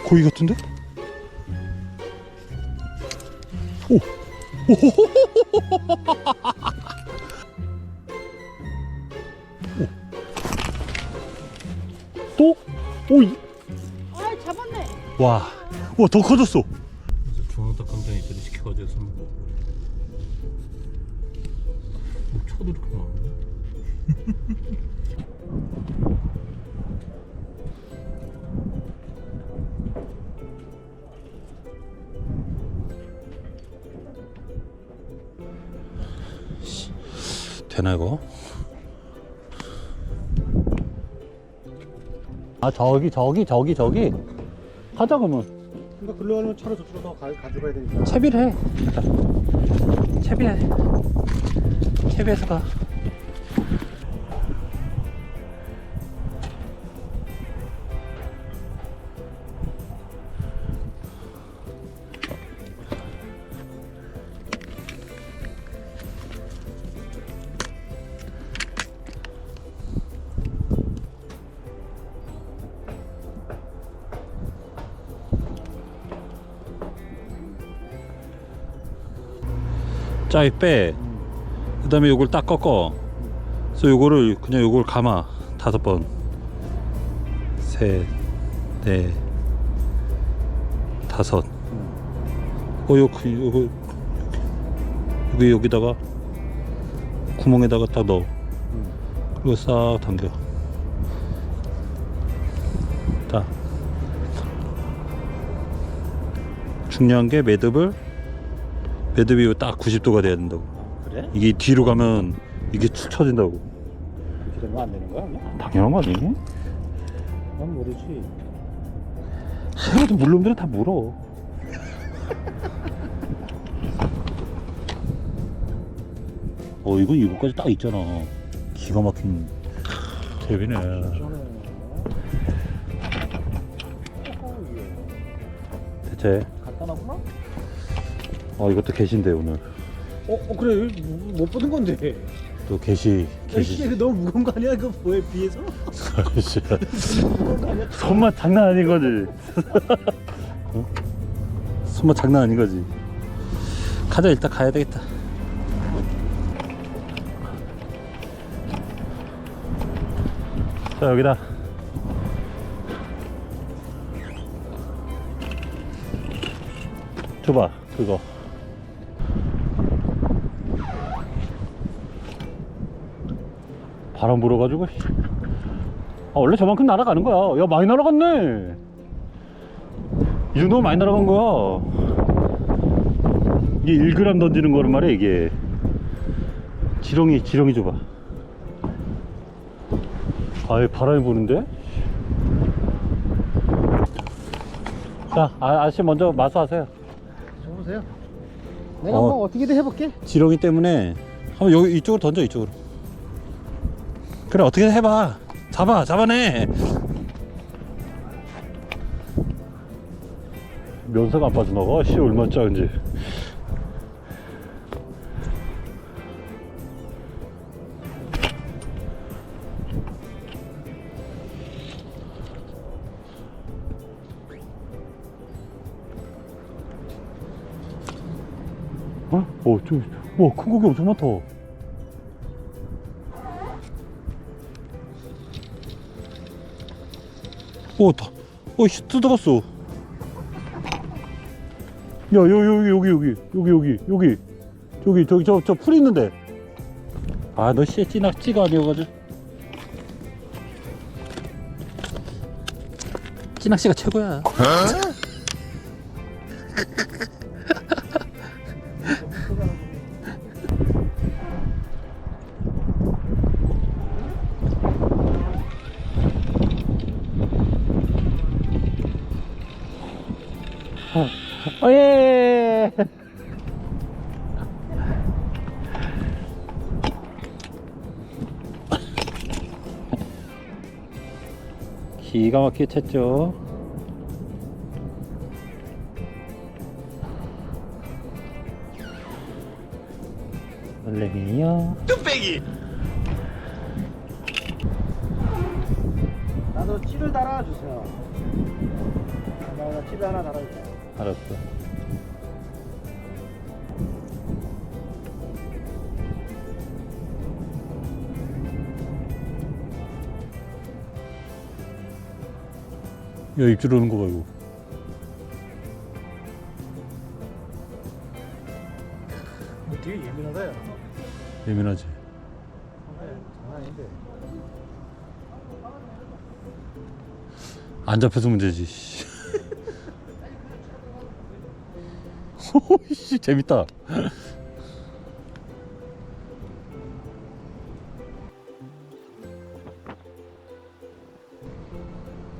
고기 같은데? 오! 또? 오! 아, 잡았네. 와, 와, 더 커졌어. 그래서 중앙닭강정에 들이 시켜가지고 술 먹고. 초도 이렇게 많은데? 되나 이거? 아 저기 가자 그러면. 그러니까 글로 가면 차로 저쪽으로 더 가져가야 되니까. 채비를 해. 채비해. 채비해서 가. 짜이 빼. 그 다음에 요걸 딱 꺾어. 그래서 요거를 그냥 요걸 감아. 5번. 셋, 넷, 5. 요거 여기다가 구멍에다가 딱 넣어. 그리고 싹 당겨. 딱. 중요한 게 매듭이 딱 90도가 돼야 된다고. 그래? 이게 뒤로 가면 이게 축 처진다고. 그렇게 되면 안 되는 거야? 당연한 거 아니니? 난 모르지. 그래도 물놈들은 다 물어. 이건 이거까지 딱 있잖아. 기가 막힌 대비네. 대체. 간단하구나? 이것도 게시인데 오늘. 그래. 못 보는 건데. 또 게시. 이게 너무 무거운 거 아니야? 그 뭐에 비해서? 무거운 거 아니야? 손맛 장난 아닌 거지. 손맛 장난 아닌 거지. 가자, 일단 가야 되겠다. 자, 여기다. 줘봐, 그거. 바람 불어가지고. 원래 저만큼 날아가는 거야. 야, 많이 날아갔네. 이 정도면 많이 날아간 거야. 이게 1g 던지는 거란 말이야, 이게. 지렁이 줘봐. 바람이 부는데? 자, 아저씨 먼저 마수하세요. 줘보세요. 내가 뭐 어떻게든 해볼게. 지렁이 때문에 한번 여기 이쪽으로 던져. 이쪽으로. 그래, 어떻게든 해봐. 잡아내. 면사가 안 빠져나가. 씨, 얼마나 작은지. 와, 큰 고기 엄청 많다. 씨, 뜯어갔어. 야, 여기, 저 풀 있는데. 너 씨, 찌가 아니어가지고. 찌낚시가 최고야. 예. 기가 막히게 쳤죠. 원래는요. 뚝배기. 나도 찌를 달아주세요. 집에 하나 달아주세요. 알았어. 야, 입질 오는 거 봐, 이거. 되게 예민하다, 야. 예민하지. 장난 아닌데. 안 잡혀서 문제지. 씨. 씨, 재밌다.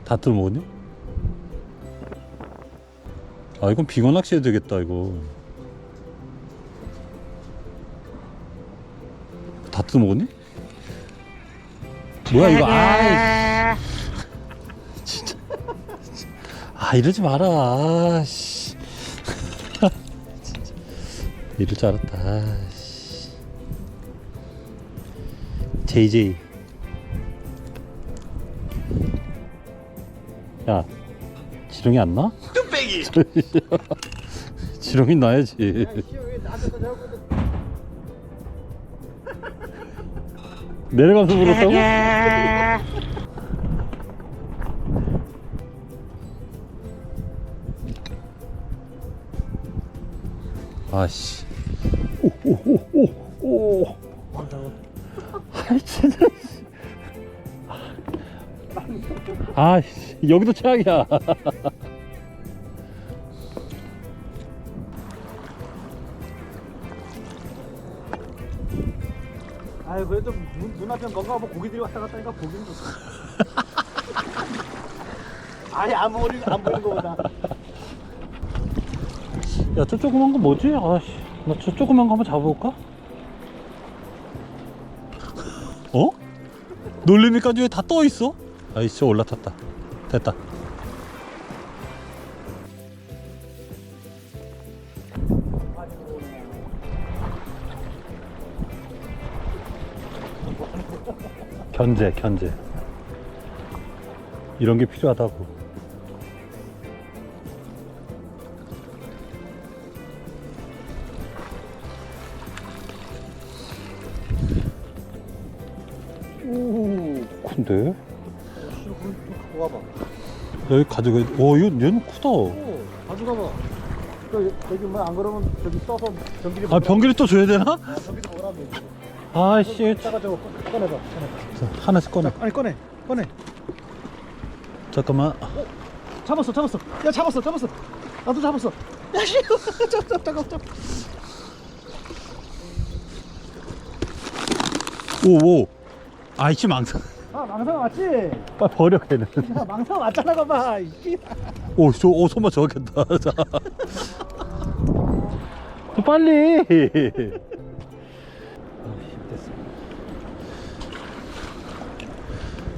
다 뜯어먹었니? 아, 이건 빙어 낚시 해야 되겠다, 이거. 다 뜯어먹었니? 뭐야, 이거. 아이. 진짜. 아, 이러지 마라. 아, 씨. 진짜. 이럴 줄 알았다. 아, 씨. JJ. 야, 지렁이 안 나? 뚝배기! 지렁이 나야지. 왜 나한테 또 자꾸 내려가서 물었다고? 아씨. 오오오오오. 아이 진짜. 아씨, 여기도 최악이야. 아유 그래도 눈앞에 뭔가 뭐 고기들이 왔다 갔다 하니까 보기는 좋다. 아니 안 보이는 거보다. 야, 저 조그만 거 뭐지? 아씨, 나 저 조그만 거 한번 잡아볼까? 어? 놀리니까 위에 다 떠 있어? 아이씨, 올라탔다. 됐다. 견제. 이런 게 필요하다고. 오, 근데? 갖고 가봐. 여기 가져가. 오, 얘는 크다. 오, 가져가봐. 여기 뭐 안 그러면 저기 떠서 전기를 아, 변기를 또 줘야 되나? 전기도 먹으라면 되지. 아이씨. 이따가 저거 꺼내봐. 자, 하나씩 꺼내. 아니 꺼내. 잠깐만. 잡았어. 야 잡았어. 나도 잡았어. 야 씨. 잡. 오. 아이씨, 망상. 아 망상 왔지? 빨리 버려, 걔는. 야 망상 왔잖아 봐봐. 오, 손만 저겠다. 자. 빨리.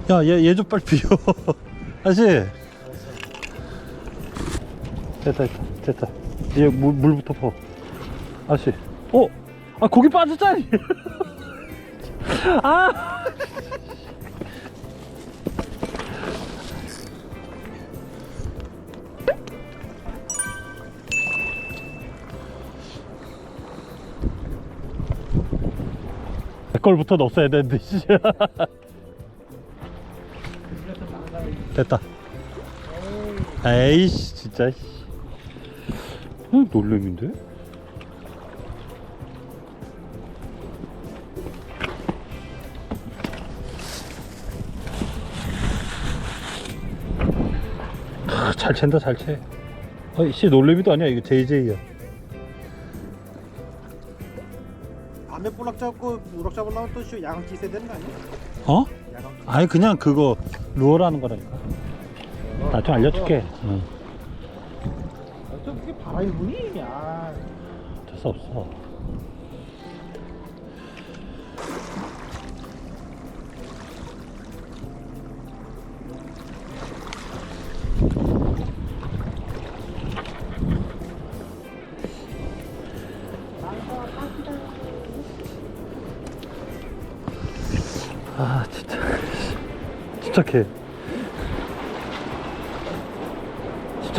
야, 얘 좀 빨리 비워. 아저씨. 됐다. 얘 물부터 퍼. 아저씨. 아, 고기 빠졌잖아. 아. 내 걸부터 넣었어야 되는데. 됐다. 에이씨, 진짜. 놀래미인데? 잘 챈다, 잘 채. 씨, 놀래미도 아니야. 이거 JJ야. 밤에 볼락 잡고 우럭 잡으려면 또 야광기 있어야 되는 거 아니야? 어? 야광기. 아니, 그냥 그거 루어라는 거라니까. 나 좀 알려줄게. 응. 저 그게 바람이 부니? 야. 어쩔 수 없어. 아, 진짜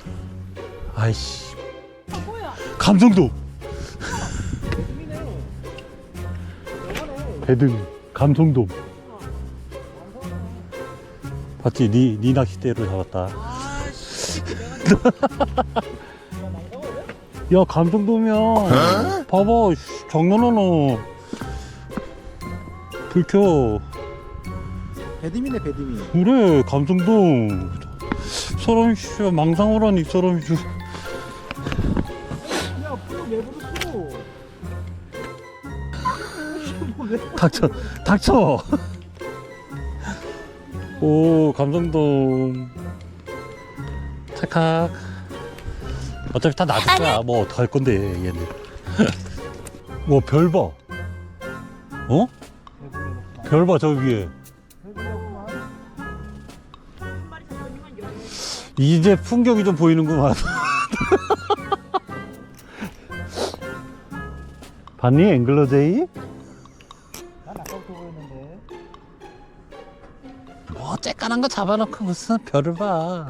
아이씨. 아 뭐야? 감성도. 재밌네요. 영화네. 배등 감성돔. 봤지? 니 낚싯대로 잡았다. 아씨. 야 감성돔이야. 봐봐 씨, 장난하나. 불 켜. 배드민네 배드민. 그래 감성돔. 사람이 씨 망상을 하니 사람이 씨. 야 프로 내부로 프로. 닥쳐. 오 감성돔. 찰칵. 어차피 다 놔둘 거야. 뭐 어떡할 건데 얘는. 뭐 별 봐. 어? 별 봐 저 위에. 이제 풍경이 좀 보이는구만. 봤니 앵글러제이? 난 아까부터 보였는데. 뭐 쬐깐한 거 잡아놓고 무슨 별을 봐.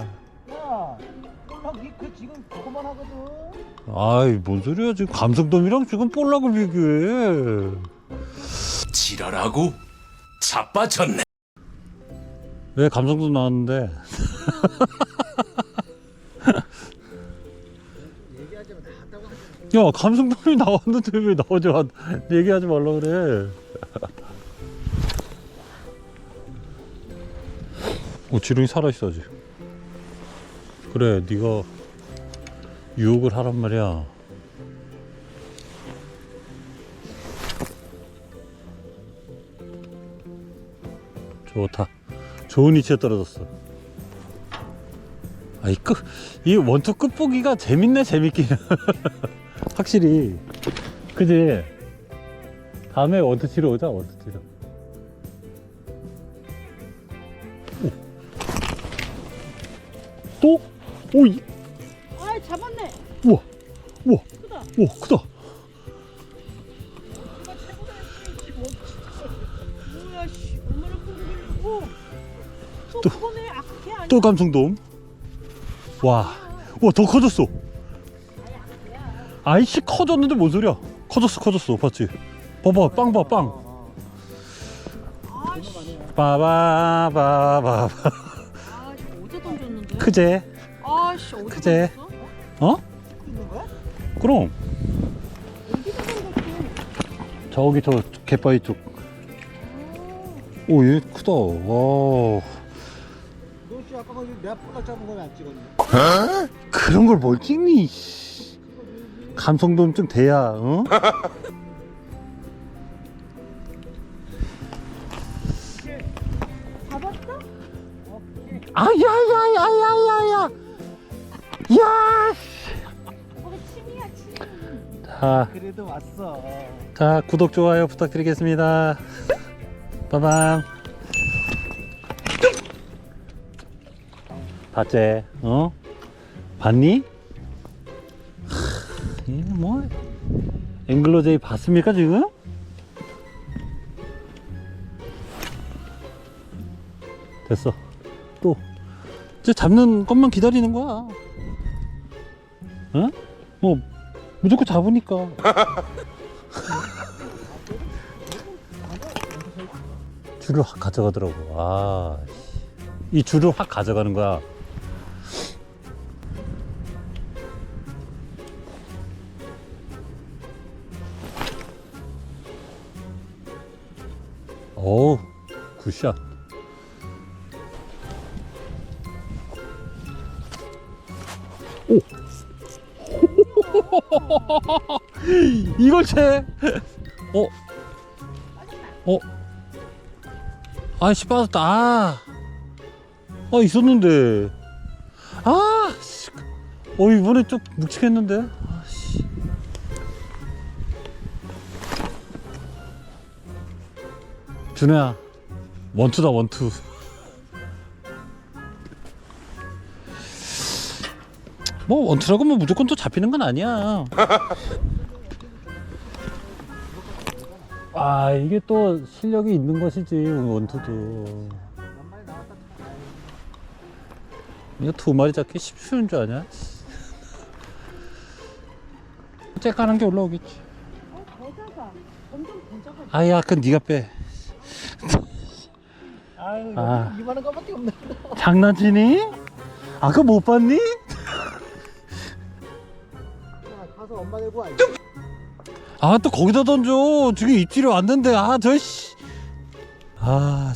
야, 형그 지금 그거만 하거든. 아이 뭔 소리야 지금 감성돔이랑 지금 볼락을 비교해. 지랄하고 자빠졌네. 왜 감성돔 나왔는데? 얘기하자면 다 한다고 하잖아. 야 감성돔이 나왔는데 왜 나오지 마. 얘기하지 말라 그래. 지렁이 살아있어 아직. 그래 네가 유혹을 하란 말이야. 좋다. 좋은 위치에 떨어졌어. 이 원투 끝보기가 재밌네 재밌긴. 확실히. 그지? 다음에 원투 치러 오자 원투 치러. 또? 오, 아 잡았네. 우와, 우와, 크다. 우와, 크다. 이거 최고다. 뭐야 씨. 얼마나 큰 거야. 오. 또 그거네. 아 걔 아니야. 또 감성돔. 와, 와, 더 커졌어. 아이씨, 커졌는데 뭔 소리야? 커졌어. 봤지? 봐봐, 빵 봐, 빵. 아씨. 빠바바바바. 아 어제 던졌는데. 크제? 아씨 어제 크제? 던졌어? 어? 있는 거야? 그럼. 어디서 던졌어? 저기 저 갯바위 쪽. 오, 얘 크다. 와. 너씨 아까 거기 내가 볼락 잡은 거왜 안 찍었니? 그런 걸 뭘 찍니? 감성돔 좀 돼야, 어? 잡았어? 아야야야야야야! 야! 거기 침이야 침. 그래도 왔어. 자, 구독, 좋아요 부탁드리겠습니다. 빠밤. 봤지? 어? 봤니? 이게 뭐 앵글로제이 봤습니까 지금? 됐어. 또 이제 잡는 것만 기다리는 거야. 어? 뭐 무조건 잡으니까. 줄을 확 가져가더라고. 아, 이 줄을 확 가져가는 거야. 오, 굿샷. 오. 이걸 채. 아이씨, 빠졌다. 있었는데. 씨. 이번에 좀 묵직했는데. 씨. 준호야, 원투다, 원투. 뭐 원투라고 뭐 무조건 또 잡히는 건 아니야. 이게 또 실력이 있는 것이지, 원투도. 이거 2마리 잡기 쉬운 줄 아냐? 째까는 게 올라오겠지. 대자가 엄청 대자가. 아야, 그건 네가 빼. 아유, 아. 이만한 거밖에 없네. 장난치니? 그거 못 봤니? 야, 가서 엄마 데리고 와. 또 거기다 던져. 지금 입질이 왔는데. 저씨.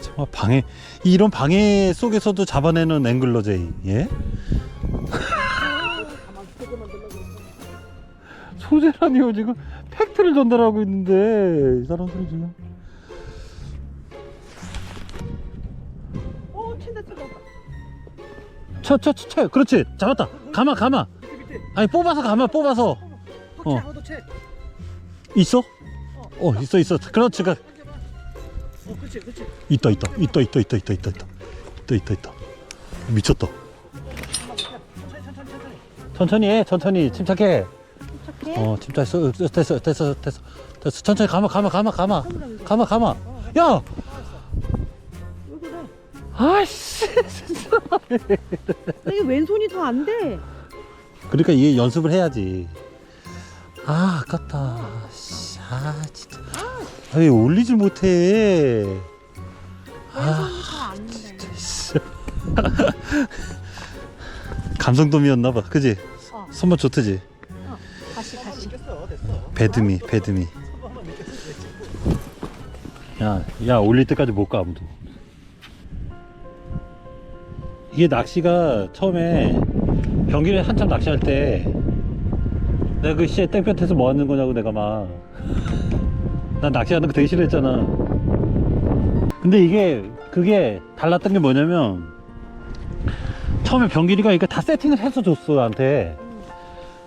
정말 방해. 이런 방해 속에서도 잡아내는 앵글러제이. 예? 소재라니요. 지금 팩트를 전달하고 있는데 이 사람들이 지금. 쳐. 그렇지. 잡았다. 가마. 아니, 뽑아서. 너 채. 있어? 있어. 그렇지. 그렇지. 있다. 미쳤다. 천천히 해. 침착해. 침착했어. 됐어. 천천히 가마. 야! 왜 그래? 아이씨. 이게 왼손이 더 안 돼. 그러니까 이게 연습을 해야지. 아깝다. 진짜. 왜 올리질 못해. 왼손이 더 안 돼. 감성돔이었나봐. 그지? 손맛 좋대지? 다시. 됐어. 배드미. 야, 올릴 때까지 못 가, 아무도. 이게 낚시가 처음에 병길에 한참 낚시할 때 내가 그 시에 땡볕에서 뭐 하는 거냐고 내가 막 난 낚시하는 거 되게 싫어했잖아. 근데 그게 달랐던 게 뭐냐면 처음에 병길이가 이거 다 세팅을 해서 줬어 나한테.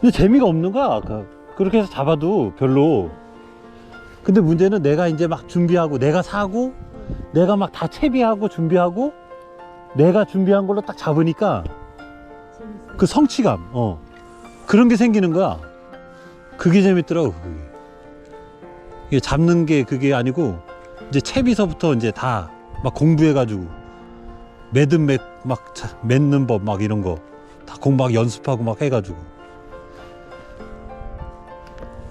근데 재미가 없는 거야. 그렇게 해서 잡아도 별로. 근데 문제는 내가 이제 막 준비하고 내가 사고 내가 막 다 채비하고 준비하고 내가 준비한 걸로 딱 잡으니까 그 성취감, 그런 게 생기는 거야. 그게 재밌더라고. 이게 잡는 게 그게 아니고 이제 채비서부터 이제 다 막 공부해가지고 맺는 법 막 이런 거 다 공부 연습하고 막 해가지고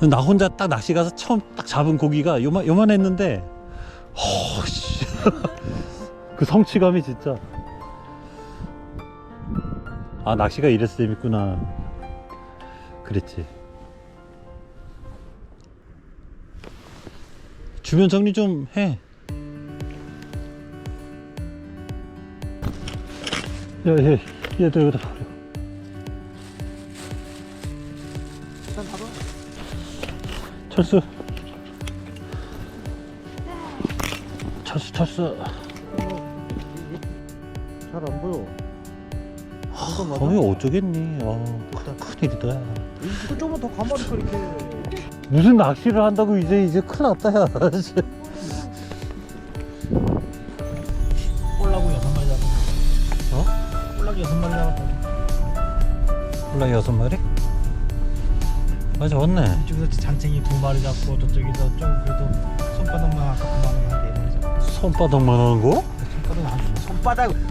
나 혼자 딱 낚시 가서 처음 딱 잡은 고기가 요만했는데 그 성취감이 진짜. 낚시가 이래서 재밌구나. 그랬지. 주변 정리 좀 해. 얘도 여기다 버려. 일단 봐봐. 철수. 잘 안 보여. 어쩌겠니. 큰일이다. 이거 조금 더 가만히 이렇게. 무슨 낚시를 한다고 이제 큰일 났다 야. 꼴라고 6마리 잡은 꼴락이 홀라 6마리 잡았다. 홀라 6마리? 맞아, 왔네. 이쪽에서 잔챙이 2마리 잡고 저쪽에서 좀 그래도 손바닥만 아깝만 한 4마리 잡고. 손바닥만 하는 거?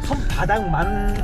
손바닥만